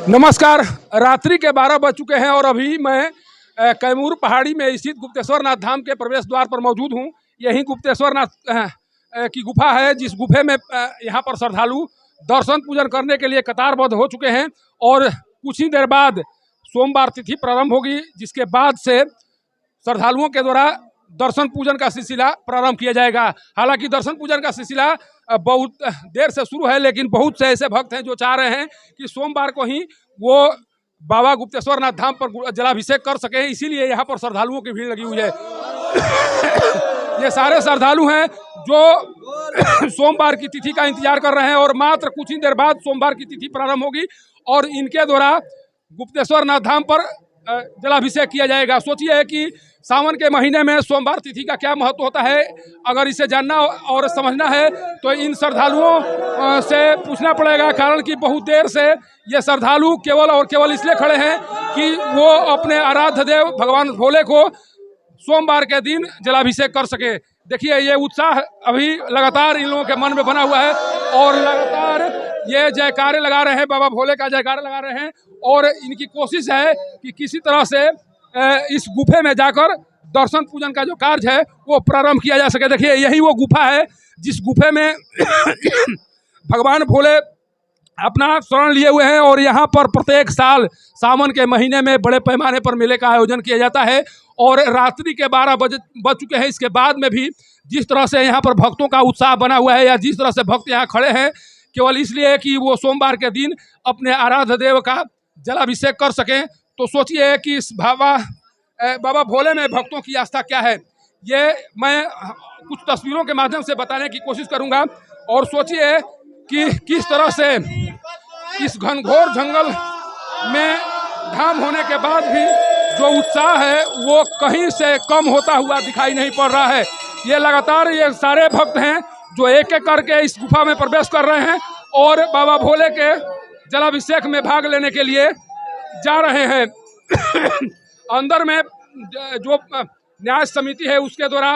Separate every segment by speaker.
Speaker 1: नमस्कार। रात्रि के 12 बज चुके हैं और अभी मैं कैमूर पहाड़ी में स्थित गुप्तेश्वर नाथ धाम के प्रवेश द्वार पर मौजूद हूं। यही गुप्तेश्वर नाथ की गुफा है, जिस गुफे में यहां पर श्रद्धालु दर्शन पूजन करने के लिए कतारबद्ध हो चुके हैं और कुछ ही देर बाद सोमवार तिथि प्रारंभ होगी, जिसके बाद से श्रद्धालुओं के द्वारा दर्शन पूजन का सिलसिला प्रारंभ किया जाएगा। हालांकि दर्शन पूजन का सिलसिला बहुत देर से शुरू है, लेकिन बहुत से ऐसे भक्त हैं जो चाह रहे हैं कि सोमवार को ही वो बाबा गुप्तेश्वर नाथ धाम पर जलाभिषेक कर सकें, इसीलिए यहाँ पर श्रद्धालुओं की भीड़ लगी हुई है। ये सारे श्रद्धालु हैं जो सोमवार की तिथि का इंतजार कर रहे हैं और मात्र कुछ ही देर बाद सोमवार की तिथि प्रारंभ होगी और इनके द्वारा गुप्तेश्वर नाथ धाम पर जलाभिषेक किया जाएगा। सोचिए कि सावन के महीने में सोमवार तिथि का क्या महत्व होता है। अगर इसे जानना और समझना है तो इन श्रद्धालुओं से पूछना पड़ेगा, कारण कि बहुत देर से ये श्रद्धालु केवल और केवल इसलिए खड़े हैं कि वो अपने आराध्य देव भगवान भोले को सोमवार के दिन जलाभिषेक कर सके। देखिए, ये उत्साह अभी लगातार इन लोगों के मन में बना हुआ है और लगातार ये जयकारे लगा रहे हैं, बाबा भोले का जयकारा लगा रहे हैं और इनकी कोशिश है कि किसी तरह से इस गुफे में जाकर दर्शन पूजन का जो कार्य है वो प्रारंभ किया जा सके। देखिए, यही वो गुफा है जिस गुफे में भगवान भोले अपना शरण लिए हुए हैं और यहाँ पर प्रत्येक साल सावन के महीने में बड़े पैमाने पर मेले का आयोजन किया जाता है और रात्रि के 12 बज चुके हैं। इसके बाद में भी जिस तरह से यहाँ पर भक्तों का उत्साह बना हुआ है या जिस तरह से भक्त यहाँ खड़े हैं, केवल इसलिए कि वो सोमवार के दिन अपने आराध्य देव का जलाभिषेक कर सकें। तो सोचिए कि इस बाबा भोले में भक्तों की आस्था क्या है, ये मैं कुछ तस्वीरों के माध्यम से बताने की कोशिश करूँगा। और सोचिए कि किस तरह से इस घनघोर जंगल में धाम होने के बाद भी जो उत्साह है वो कहीं से कम होता हुआ दिखाई नहीं पड़ रहा है। ये लगातार ये सारे भक्त हैं जो एक एक करके इस गुफा में प्रवेश कर रहे हैं और बाबा भोले के जलाभिषेक में भाग लेने के लिए जा रहे हैं। अंदर में जो न्याय समिति है उसके द्वारा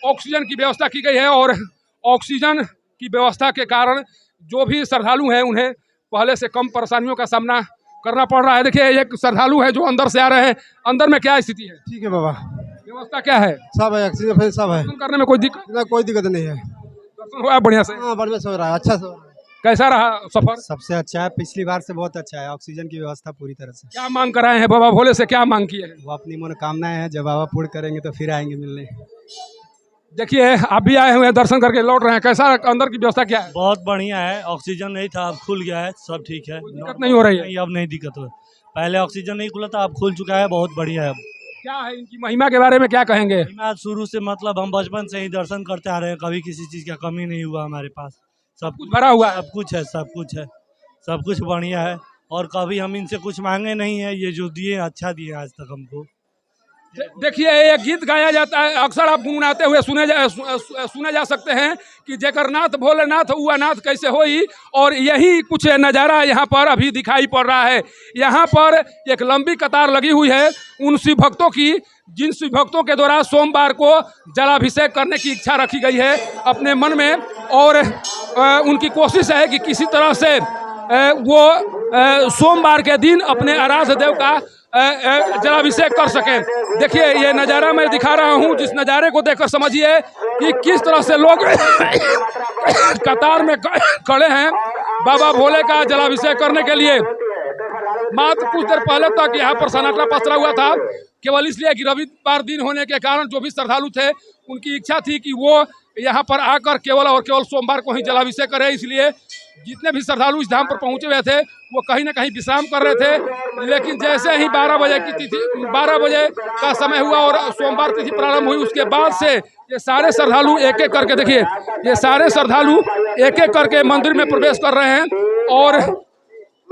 Speaker 1: ऑक्सीजन की व्यवस्था की गई है और ऑक्सीजन की व्यवस्था के कारण जो भी श्रद्धालु हैं उन्हें पहले से कम परेशानियों का सामना करना पड़ रहा है। देखिए, एक श्रद्धालु है जो अंदर से आ रहे हैं। अंदर में क्या स्थिति है?
Speaker 2: ठीक है बाबा,
Speaker 1: व्यवस्था क्या है?
Speaker 2: सब है, ऑक्सीजन सब है,
Speaker 1: करने में कोई
Speaker 2: दिक्कत नहीं है।
Speaker 1: दर्शन हुआ बढ़िया से?
Speaker 2: हाँ, बढ़िया से हो रहा है, अच्छा से हो रहा है।
Speaker 1: कैसा रहा सफर?
Speaker 2: सबसे अच्छा है, पिछली बार से बहुत अच्छा है। ऑक्सीजन की व्यवस्था पूरी तरह से।
Speaker 1: क्या मांग कराए हैं बाबा भोले से, क्या मांग किए हैं?
Speaker 2: वो अपनी मनोकामनाएं हैं, जब बाबा पूर्ण करेंगे तो फिर आएंगे मिलने।
Speaker 1: देखिए, आप भी आए हुए हैं, दर्शन करके लौट रहे हैं। कैसा अंदर की व्यवस्था क्या है?
Speaker 3: बहुत बढ़िया है। ऑक्सीजन नहीं था, अब खुल गया है, सब ठीक है,
Speaker 1: दिक्कत नहीं हो रही है?
Speaker 3: अब नहीं दिक्कत हो। पहले ऑक्सीजन नहीं खुला था, अब खुल चुका है, बहुत बढ़िया है। अब
Speaker 1: क्या है इनकी महिमा के बारे में क्या कहेंगे?
Speaker 3: मैं शुरू से मतलब हम बचपन से ही दर्शन करते आ रहे हैं, कभी किसी चीज का कमी नहीं हुआ हमारे पास। सब
Speaker 1: कुछ भरा हुआ है?
Speaker 3: सब कुछ है, सब कुछ है, सब कुछ बढ़िया है और कभी हम इनसे कुछ मांगे नहीं है। ये जो दिए अच्छा दिए आज तक हमको।
Speaker 1: देखिए, एक गीत गाया जाता है, अक्सर आप गुनगुनाते हुए सुने जा सकते हैं कि जेकर नाथ भोलेनाथ हुआ नाथ कैसे होई। और यही कुछ नज़ारा यहाँ पर अभी दिखाई पड़ रहा है। यहाँ पर एक लंबी कतार लगी हुई है उन शिव भक्तों की, जिन शिव भक्तों के द्वारा सोमवार को जलाभिषेक करने की इच्छा रखी गई है अपने मन में और उनकी कोशिश है कि किसी तरह से वो सोमवार के दिन अपने आराध्य देव का जलाभिषेक कर सकें। देखिए, ये नज़ारा मैं दिखा रहा हूँ, जिस नज़ारे को देखकर समझिए कि किस तरह से लोग कतार में खड़े हैं बाबा भोले का जलाभिषेक करने के लिए। मात्र कुछ देर पहले तक यहाँ पर सन्नाटा पसरा हुआ था, केवल इसलिए कि रविवार दिन होने के कारण जो भी श्रद्धालु थे उनकी इच्छा थी कि वो यहाँ पर आकर केवल और केवल सोमवार को ही जलाभिषेक करें। इसलिए जितने भी श्रद्धालु इस धाम पर पहुँचे हुए थे वो कहीं ना कहीं विश्राम कर रहे थे, लेकिन जैसे ही 12 बजे की तिथि 12 बजे का समय हुआ और सोमवार तिथि प्रारंभ हुई, उसके बाद से ये सारे श्रद्धालु एक एक करके, देखिए ये सारे श्रद्धालु एक एक करके मंदिर में प्रवेश कर रहे हैं और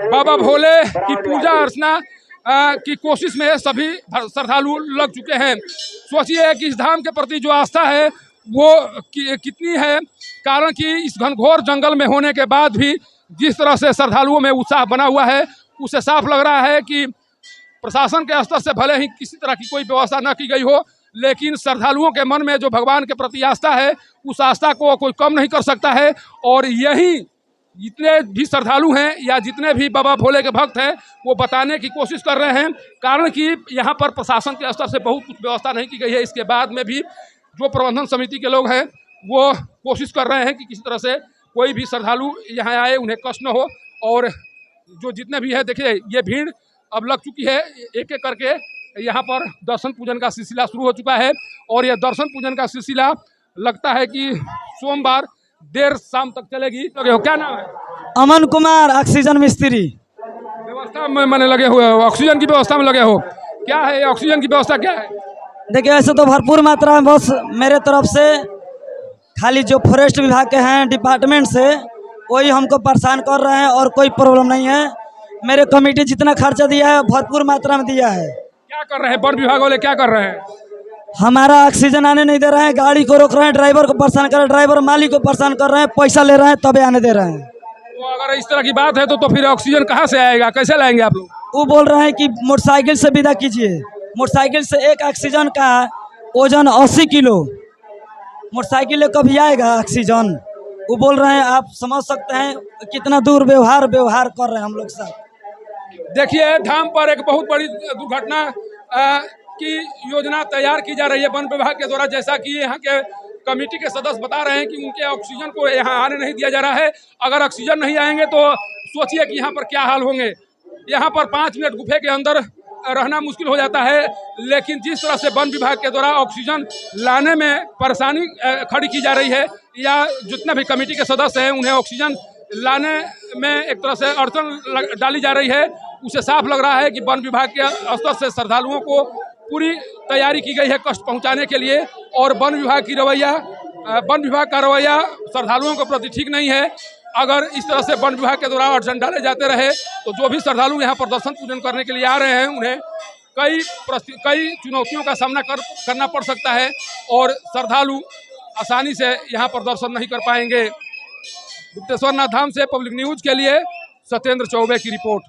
Speaker 1: बाबा भोले की पूजा अर्चना की कोशिश में सभी श्रद्धालु लग चुके हैं। सोचिए कि इस धाम के प्रति जो आस्था है वो कितनी है, कारण कि इस घनघोर जंगल में होने के बाद भी जिस तरह से श्रद्धालुओं में उत्साह बना हुआ है, उससे साफ लग रहा है कि प्रशासन के स्तर से भले ही किसी तरह की कोई व्यवस्था न की गई हो, लेकिन श्रद्धालुओं के मन में जो भगवान के प्रति आस्था है उस आस्था को कोई कम नहीं कर सकता है। और यही जितने भी श्रद्धालु हैं या जितने भी बाबा भोले के भक्त हैं वो बताने की कोशिश कर रहे हैं। कारण कि यहाँ पर प्रशासन के स्तर से बहुत कुछ व्यवस्था नहीं की गई है। इसके बाद में भी जो प्रबंधन समिति के लोग हैं वो कोशिश कर रहे हैं कि किसी तरह से कोई भी श्रद्धालु यहाँ आए उन्हें कष्ट न हो। और जो जितने भी है देखिए ये भीड़ अब लग चुकी है, एक एक करके यहाँ पर दर्शन पूजन का सिलसिला शुरू हो चुका है। और यह दर्शन पूजन का सिलसिला लगता है कि सोमवार देर शाम तक चलेगी। लगे हो, क्या नाम है?
Speaker 4: अमन कुमार, ऑक्सीजन मिस्त्री।
Speaker 1: व्यवस्था में मैंने लगे हुए हो, ऑक्सीजन की व्यवस्था में लगे हो, क्या है ये ऑक्सीजन की व्यवस्था क्या है?
Speaker 4: देखिए ऐसे तो भरपूर मात्रा में, बस मेरे तरफ से खाली जो फॉरेस्ट विभाग के हैं डिपार्टमेंट से वही हमको परेशान कर रहे हैं और कोई प्रॉब्लम नहीं है। मेरे कमेटी जितना खर्चा दिया है भरपूर मात्रा में दिया है।
Speaker 1: क्या कर रहे हैं वन विभाग वाले, क्या कर रहे हैं?
Speaker 4: हमारा ऑक्सीजन आने नहीं दे रहे हैं, गाड़ी को रोक रहे हैं, ड्राइवर को परेशान कर रहे हैं, ड्राइवर मालिक को परेशान कर रहे हैं, पैसा ले रहे हैं तबे आने दे रहे हैं।
Speaker 1: तो अगर इस तरह की बात है तो फिर ऑक्सीजन कहाँ से आएगा, कैसे लाएंगे आप लोग?
Speaker 4: वो बोल रहे हैं कि मोटरसाइकिल से विदा कीजिए। मोटरसाइकिल से एक ऑक्सीजन का वजन 80 किलो, मोटरसाइकिल कभी आएगा ऑक्सीजन? वो बोल रहे हैं, आप समझ सकते हैं कितना दूर व्यवहार कर रहे हैं हम लोग साथ।
Speaker 1: देखिए धाम पर एक बहुत बड़ी दुर्घटना की योजना तैयार की जा रही है वन विभाग के द्वारा। जैसा कि यहाँ के कमेटी के सदस्य बता रहे हैं कि उनके ऑक्सीजन को यहाँ आने नहीं दिया जा रहा है। अगर ऑक्सीजन नहीं आएंगे तो सोचिए कि यहाँ पर क्या हाल होंगे। यहाँ पर 5 मिनट गुफे के अंदर रहना मुश्किल हो जाता है। लेकिन जिस तरह से वन विभाग के द्वारा ऑक्सीजन लाने में परेशानी खड़ी की जा रही है या जितने भी कमेटी के सदस्य हैं उन्हें ऑक्सीजन लाने में एक तरह से अड़चन डाली जा रही है, उसे साफ लग रहा है कि वन विभाग के स्तर से श्रद्धालुओं को पूरी तैयारी की गई है कष्ट पहुंचाने के लिए। और वन विभाग का रवैया श्रद्धालुओं के प्रति ठीक नहीं है। अगर इस तरह से वन विभाग के द्वारा अड़चन डाले जाते रहे तो जो भी श्रद्धालु यहाँ पर दर्शन पूजन करने के लिए आ रहे हैं उन्हें कई चुनौतियों का सामना करना पड़ सकता है और श्रद्धालु आसानी से यहाँ पर दर्शन नहीं कर पाएंगे। गुप्तेश्वर नाथ धाम से पब्लिक न्यूज के लिए सत्येंद्र चौबे की रिपोर्ट।